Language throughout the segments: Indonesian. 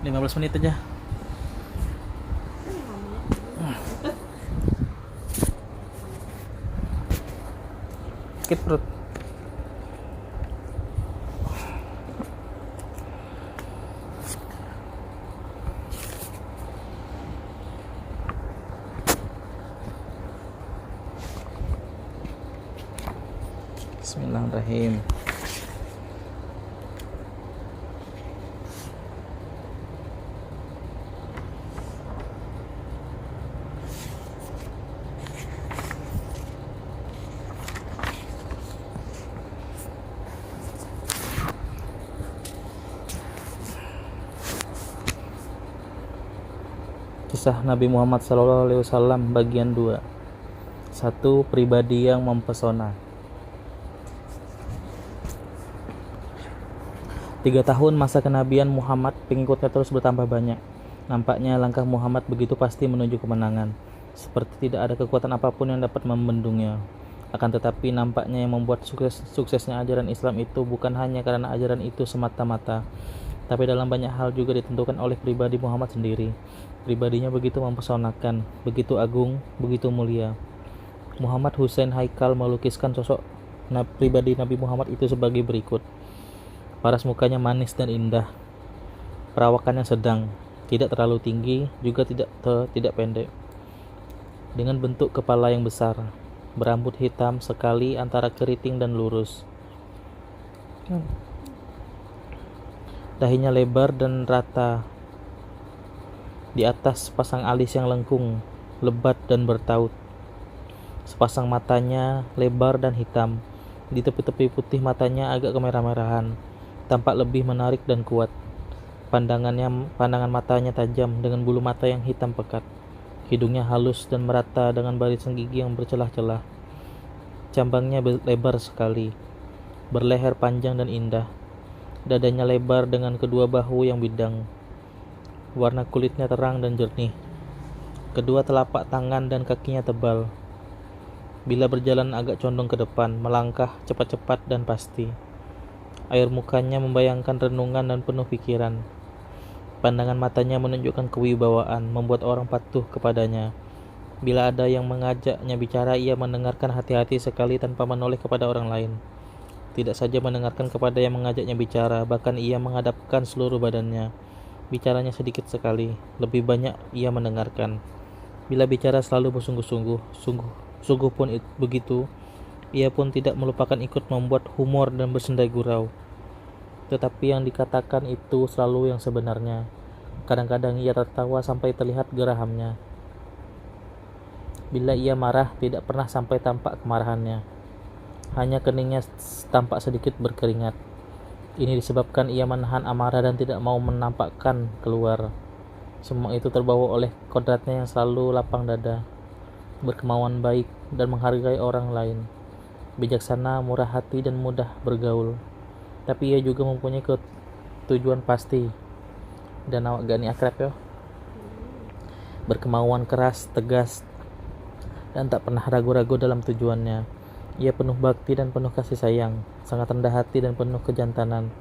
15 menit aja. Sakit perut. Bismillahirrahmanirrahim. Kisah Nabi Muhammad SAW bagian 2. 1. Pribadi yang mempesona. 3 tahun masa kenabian Muhammad, pengikutnya terus bertambah banyak. Nampaknya langkah Muhammad begitu pasti menuju kemenangan, seperti tidak ada kekuatan apapun yang dapat membendungnya. Akan tetapi nampaknya yang membuat suksesnya ajaran Islam itu bukan hanya karena ajaran itu semata-mata, tapi dalam banyak hal juga ditentukan oleh pribadi Muhammad sendiri. Pribadinya begitu mempesonakan, begitu agung, begitu mulia. Muhammad Hussein Haikal melukiskan sosok pribadi Nabi Muhammad itu sebagai berikut. Paras mukanya manis dan indah, perawakannya sedang, tidak terlalu tinggi, juga tidak pendek, dengan bentuk kepala yang besar, berambut hitam sekali antara keriting dan lurus. Dahinya lebar dan rata, di atas sepasang alis yang lengkung, lebat dan bertaut. Sepasang matanya lebar dan hitam, di tepi-tepi putih matanya agak kemerah-merahan, tampak lebih menarik dan kuat. Pandangan matanya tajam dengan bulu mata yang hitam pekat. Hidungnya halus dan merata dengan barisan gigi yang bercelah-celah. Cambangnya lebar sekali, berleher panjang dan indah. Dadanya lebar dengan kedua bahu yang bidang. Warna kulitnya terang dan jernih. Kedua telapak tangan dan kakinya tebal. Bila berjalan agak condong ke depan, melangkah cepat-cepat dan pasti. Air mukanya membayangkan renungan dan penuh pikiran. Pandangan matanya menunjukkan kewibawaan, membuat orang patuh kepadanya. Bila ada yang mengajaknya bicara, ia mendengarkan hati-hati sekali tanpa menoleh kepada orang lain. Tidak saja mendengarkan kepada yang mengajaknya bicara, bahkan ia menghadapkan seluruh badannya. Bicaranya sedikit sekali, lebih banyak ia mendengarkan. Bila bicara selalu bersungguh-sungguh, sungguh pun begitu, ia pun tidak melupakan ikut membuat humor dan bersendai gurau. Tetapi yang dikatakan itu selalu yang sebenarnya. Kadang-kadang ia tertawa sampai terlihat gerahamnya. Bila ia marah, tidak pernah sampai tampak kemarahannya. Hanya keningnya tampak sedikit berkeringat. Ini disebabkan ia menahan amarah dan tidak mau menampakkan keluar. Semua itu terbawa oleh kodratnya yang selalu lapang dada, berkemauan baik dan menghargai orang lain, bijaksana, murah hati dan mudah bergaul. Tapi ia juga mempunyai tujuan pasti. Dan awak gani akrab ya. Berkemauan keras, tegas, dan tak pernah ragu-ragu dalam tujuannya. Ia penuh bakti dan penuh kasih sayang, sangat rendah hati dan penuh kejantanan.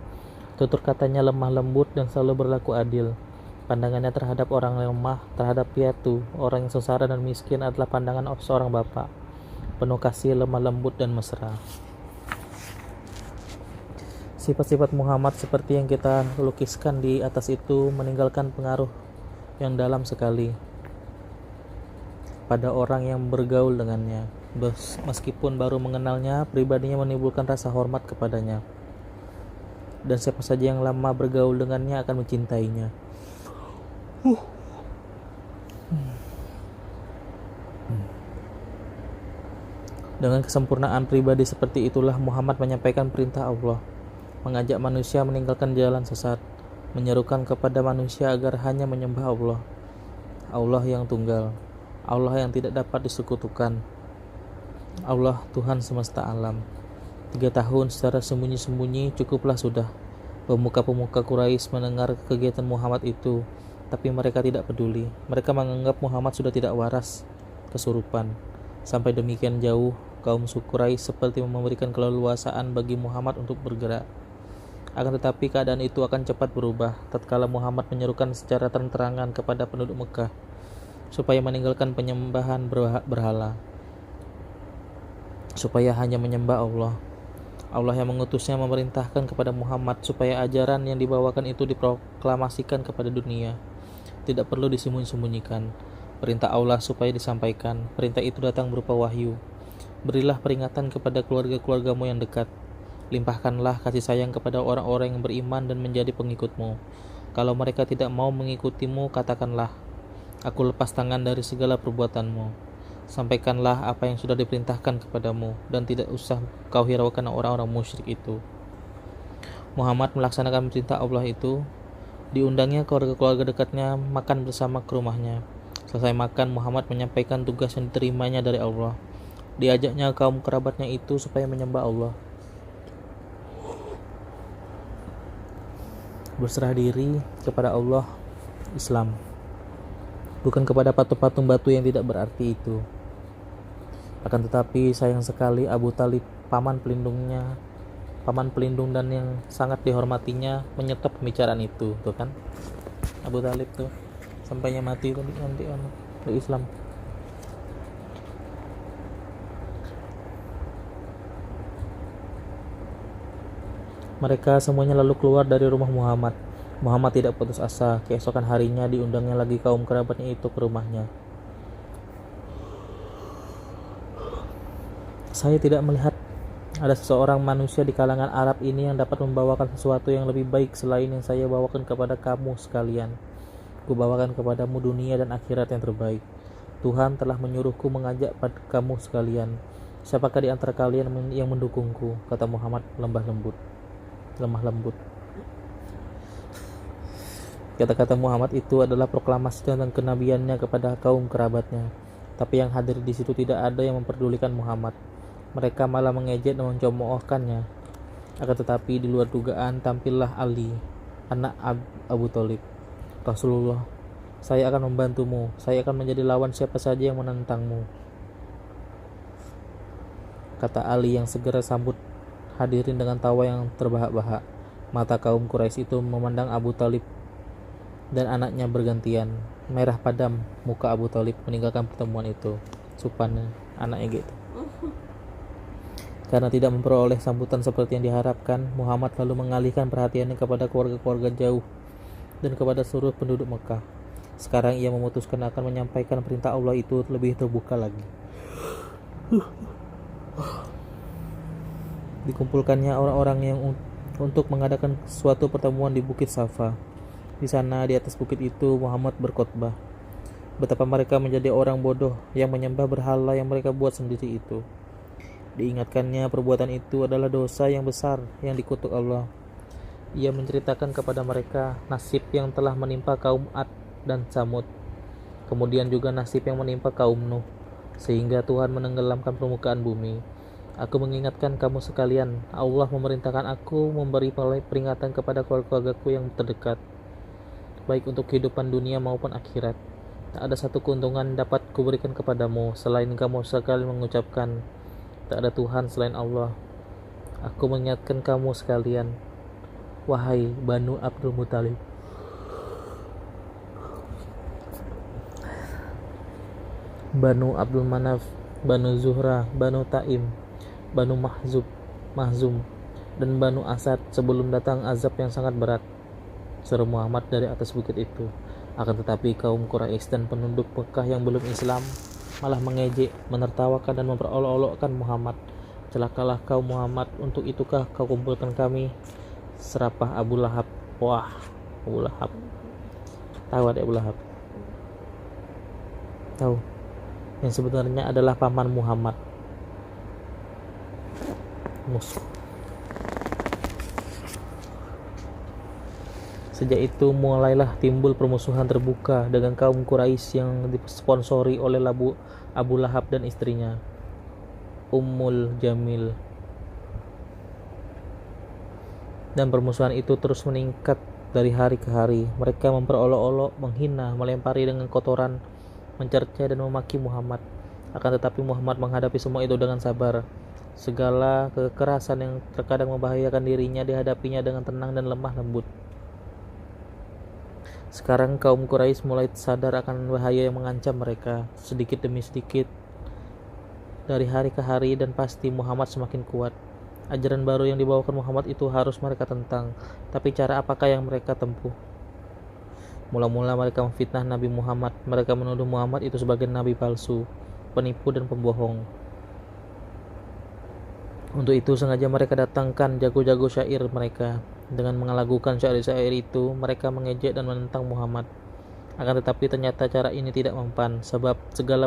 Tutur katanya lemah lembut dan selalu berlaku adil. Pandangannya terhadap orang lemah, terhadap piatu, orang yang sengsara dan miskin adalah pandangan seorang bapak, penuh kasih, lemah lembut dan mesra. Sifat-sifat Muhammad seperti yang kita lukiskan di atas itu meninggalkan pengaruh yang dalam sekali pada orang yang bergaul dengannya. Meskipun baru mengenalnya, pribadinya menimbulkan rasa hormat kepadanya. Dan siapa saja yang lama bergaul dengannya akan mencintainya. Dengan kesempurnaan pribadi seperti itulah Muhammad menyampaikan perintah Allah, mengajak manusia meninggalkan jalan sesat, menyerukan kepada manusia agar hanya menyembah Allah. Allah yang tunggal, Allah yang tidak dapat disekutukan, Allah Tuhan semesta alam. 3 tahun secara sembunyi-sembunyi cukuplah sudah. Pemuka-pemuka Quraisy mendengar kegiatan Muhammad itu, tapi mereka tidak peduli. Mereka menganggap Muhammad sudah tidak waras, kesurupan. Sampai demikian jauh, kaum suku Quraisy seperti memberikan keleluasaan bagi Muhammad untuk bergerak. Akan tetapi keadaan itu akan cepat berubah tatkala Muhammad menyerukan secara terang-terangan kepada penduduk Mekah supaya meninggalkan penyembahan berhala, supaya hanya menyembah Allah. Allah yang mengutusnya memerintahkan kepada Muhammad supaya ajaran yang dibawakan itu diproklamasikan kepada dunia. Tidak perlu disembunyi-sembunyikan. Perintah Allah supaya disampaikan. Perintah itu datang berupa wahyu. Berilah peringatan kepada keluarga-keluargamu yang dekat. Limpahkanlah kasih sayang kepada orang-orang yang beriman dan menjadi pengikutmu. Kalau mereka tidak mau mengikutimu, katakanlah, aku lepas tangan dari segala perbuatanmu. Sampaikanlah apa yang sudah diperintahkan kepadamu, dan tidak usah kau hiraukan orang-orang musyrik itu. Muhammad melaksanakan perintah Allah itu. Diundangnya keluarga-keluarga dekatnya makan bersama ke rumahnya. Selesai makan, Muhammad menyampaikan tugas yang diterimanya dari Allah. Diajaknya kaum kerabatnya itu supaya menyembah Allah, berserah diri kepada Allah, Islam, bukan kepada patung-patung batu yang tidak berarti itu. Akan tetapi sayang sekali Abu Talib, paman pelindung dan yang sangat dihormatinya, menyetop pembicaraan itu. Tuh kan, Abu Talib tuh sampainya mati nanti untuk Islam. Mereka semuanya lalu keluar dari rumah Muhammad. Muhammad tidak putus asa. Keesokan harinya diundangnya lagi kaum kerabatnya itu ke rumahnya. Saya tidak melihat ada seseorang manusia di kalangan Arab ini yang dapat membawakan sesuatu yang lebih baik selain yang saya bawakan kepada kamu sekalian. Kubawakan kepadamu dunia dan akhirat yang terbaik. Tuhan telah menyuruhku mengajak pada kamu sekalian. Siapakah di antara kalian yang mendukungku? Kata Muhammad lemah lembut. Kata-kata Muhammad itu adalah proklamasi tentang kenabiannya kepada kaum kerabatnya. Tapi yang hadir di situ tidak ada yang memperdulikan Muhammad. Mereka malah mengejek dan mencemoohkannya. Akan tetapi di luar dugaan tampillah Ali, anak Abu Thalib. Rasulullah, saya akan membantumu. Saya akan menjadi lawan siapa saja yang menentangmu, kata Ali yang segera sambut hadirin dengan tawa yang terbahak-bahak. Mata kaum Quraisy itu memandang Abu Thalib dan anaknya bergantian. Merah padam muka Abu Thalib meninggalkan pertemuan itu. Supan anaknya gitu. Karena tidak memperoleh sambutan seperti yang diharapkan, Muhammad lalu mengalihkan perhatiannya kepada keluarga-keluarga jauh dan kepada seluruh penduduk Mekah. Sekarang ia memutuskan akan menyampaikan perintah Allah itu lebih terbuka lagi. Dikumpulkannya orang-orang yang untuk mengadakan suatu pertemuan di Bukit Safa. Di sana, di atas bukit itu, Muhammad berkhotbah betapa mereka menjadi orang bodoh yang menyembah berhala yang mereka buat sendiri itu. Diingatkannya perbuatan itu adalah dosa yang besar yang dikutuk Allah. Ia menceritakan kepada mereka nasib yang telah menimpa kaum Ad dan Samud, kemudian juga nasib yang menimpa kaum Nuh, sehingga Tuhan menenggelamkan permukaan bumi. Aku mengingatkan kamu sekalian, Allah memerintahkan aku memberi peringatan kepada keluarga-keluargaku yang terdekat, baik untuk kehidupan dunia maupun akhirat. Tak ada satu keuntungan dapat kuberikan kepadamu selain kamu sekali mengucapkan, tak ada Tuhan selain Allah. Aku mengingatkan kamu sekalian, wahai Banu Abdul Muthalib, Banu Abdul Manaf, Banu Zuhra, Banu Taim, Banu Mahzum, dan Banu Asad sebelum datang azab yang sangat berat, seru Muhammad dari atas bukit itu. Akan tetapi kaum Quraisy dan penduduk Mekah yang belum Islam malah mengejek, menertawakan dan memperolok-olokkan Muhammad. Celakalah kau Muhammad, untuk itukah kau kumpulkan kami? Serapah Abu Lahab. Wah, Abu Lahab. Tahu ada Abu Lahab? Tahu. Yang sebenarnya adalah paman Muhammad. Musuh. Sejak itu mulailah timbul permusuhan terbuka dengan kaum Quraisy yang disponsori oleh Abu Lahab dan istrinya, Ummul Jamil. Dan permusuhan itu terus meningkat dari hari ke hari. Mereka memperolok-olok, menghina, melempari dengan kotoran, mencerca dan memaki Muhammad. Akan tetapi Muhammad menghadapi semua itu dengan sabar. Segala kekerasan yang terkadang membahayakan dirinya dihadapinya dengan tenang dan lemah lembut. Sekarang kaum Quraisy mulai sadar akan bahaya yang mengancam mereka sedikit demi sedikit dari hari ke hari, dan pasti Muhammad semakin kuat. Ajaran baru yang dibawakan Muhammad itu harus mereka tentang, tapi cara apakah yang mereka tempuh? Mula-mula mereka memfitnah Nabi Muhammad. Mereka menuduh Muhammad itu sebagai nabi palsu, penipu dan pembohong. Untuk itu sengaja mereka datangkan jago-jago syair mereka. Dengan mengalagukan syair-syair itu, mereka mengejek dan menentang Muhammad. Akan tetapi ternyata cara ini tidak mempan, sebab segera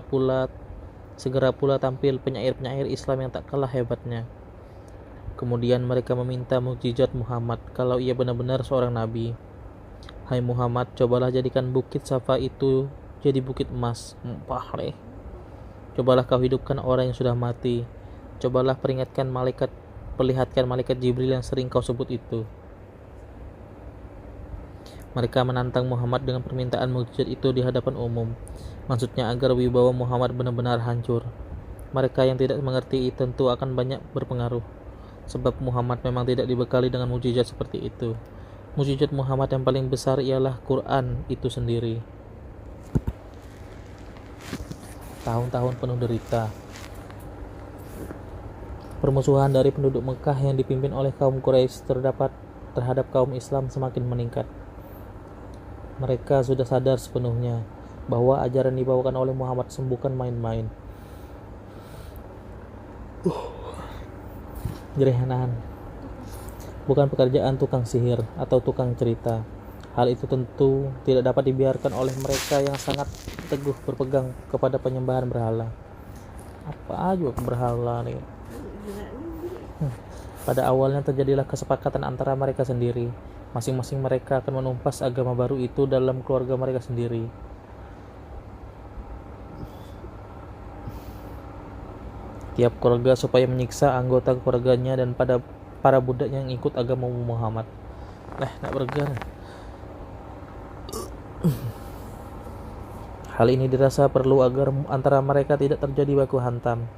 pula tampil penyair-penyair Islam yang tak kalah hebatnya. Kemudian mereka meminta mukjizat Muhammad kalau ia benar-benar seorang nabi. Hai Muhammad, cobalah jadikan bukit Safa itu jadi bukit emas. Cobalah kau hidupkan orang yang sudah mati. Cobalah perlihatkan malaikat Jibril yang sering kau sebut itu. Mereka menantang Muhammad dengan permintaan mukjizat itu di hadapan umum. Maksudnya agar wibawa Muhammad benar-benar hancur. Mereka yang tidak mengerti tentu akan banyak berpengaruh, sebab Muhammad memang tidak dibekali dengan mukjizat seperti itu. Mukjizat Muhammad yang paling besar ialah Quran itu sendiri. Tahun-tahun penuh derita. Permusuhan dari penduduk Mekah yang dipimpin oleh kaum Quraisy terhadap kaum Islam semakin meningkat. Mereka sudah sadar sepenuhnya bahwa ajaran dibawakan oleh Muhammad bukan main-main. Jerehanan, bukan pekerjaan tukang sihir atau tukang cerita. Hal itu tentu tidak dapat dibiarkan oleh mereka yang sangat teguh berpegang kepada penyembahan berhala. Apa juga berhala nih? Pada awalnya terjadilah kesepakatan antara mereka sendiri. Masing-masing mereka akan menumpas agama baru itu dalam keluarga mereka sendiri. Tiap keluarga supaya menyiksa anggota keluarganya dan pada para budaknya yang ikut agama Muhammad. Nak bergar. Hal ini dirasa perlu agar antara mereka tidak terjadi baku hantam.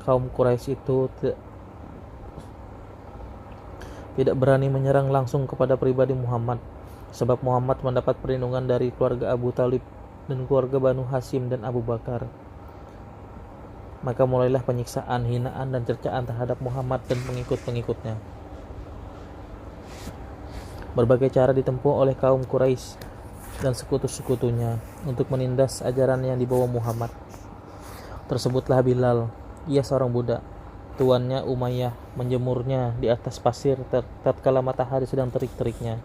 Kaum Quraisy itu tidak berani menyerang langsung kepada pribadi Muhammad, sebab Muhammad mendapat perlindungan dari keluarga Abu Talib dan keluarga Banu Hashim dan Abu Bakar. Maka mulailah penyiksaan, hinaan, dan cercaan terhadap Muhammad dan pengikut-pengikutnya. Berbagai cara ditempuh oleh kaum Quraisy dan sekutu-sekutunya untuk menindas ajaran yang dibawa Muhammad. Tersebutlah Bilal. Ia seorang budak. Tuannya Umayyah menjemurnya di atas pasir tatkala matahari sedang terik-teriknya.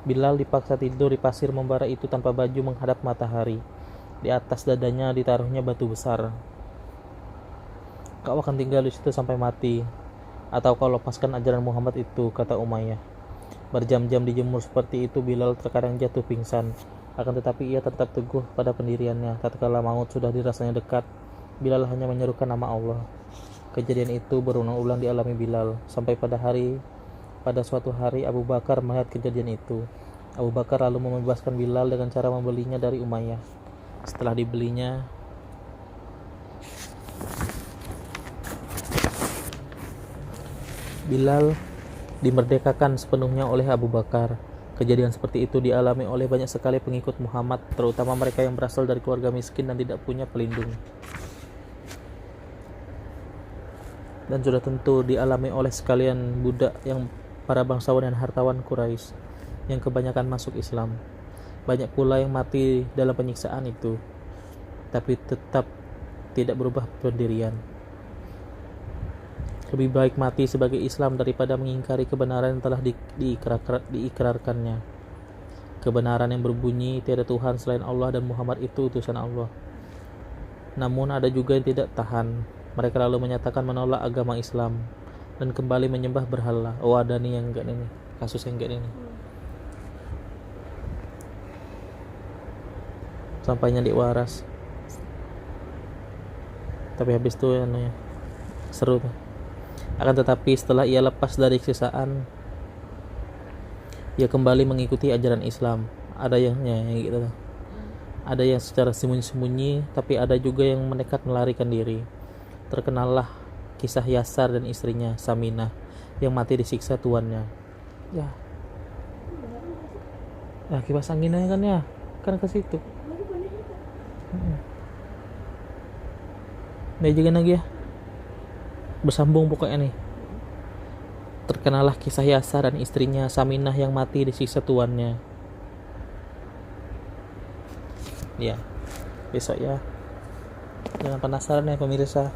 Bilal dipaksa tidur di pasir membara itu tanpa baju menghadap matahari. Di atas dadanya ditaruhnya batu besar. Kau akan tinggal di situ sampai mati, atau kau lepaskan ajaran Muhammad itu, kata Umayyah. Berjam-jam dijemur seperti itu, Bilal terkadang jatuh pingsan. Akan tetapi ia tetap teguh pada pendiriannya. Tatkala maut sudah dirasanya dekat, Bilal hanya menyerukan nama Allah. Kejadian itu berulang-ulang dialami Bilal, sampai pada suatu hari Abu Bakar melihat kejadian itu. Abu Bakar lalu membebaskan Bilal dengan cara membelinya dari Umayyah. Setelah dibelinya, Bilal dimerdekakan sepenuhnya oleh Abu Bakar. Kejadian seperti itu dialami oleh banyak sekali pengikut Muhammad, terutama mereka yang berasal dari keluarga miskin dan tidak punya pelindung. Dan sudah tentu dialami oleh sekalian budak yang para bangsawan dan hartawan Quraisy yang kebanyakan masuk Islam. Banyak pula yang mati dalam penyiksaan itu, tapi tetap tidak berubah pendirian. Lebih baik mati sebagai Islam daripada mengingkari kebenaran yang telah diikrarkannya. Kebenaran yang berbunyi tiada Tuhan selain Allah dan Muhammad itu utusan Allah. Namun ada juga yang tidak tahan. Mereka lalu menyatakan menolak agama Islam dan kembali menyembah berhala. Oh, ada nih yang enggak ini, kasus yang enggak ini. Sampainya di waras. Tapi habis itu seru tuh. Akan tetapi setelah ia lepas dari siksaan, ia kembali mengikuti ajaran Islam. Ada yang gitu. Ada yang secara sembunyi-sembunyi, tapi ada juga yang menekat melarikan diri. Terkenallah kisah Yasar dan istrinya Saminah yang mati disiksa tuannya. Ya, kipas anginnya kan ya, kan ke situ. Nah, jangan lagi ya. Bersambung pokoknya nih. Terkenalah kisah Yasar dan istrinya Saminah yang mati disiksa tuannya. Ya, besok ya. Jangan penasaran ya pemirsa.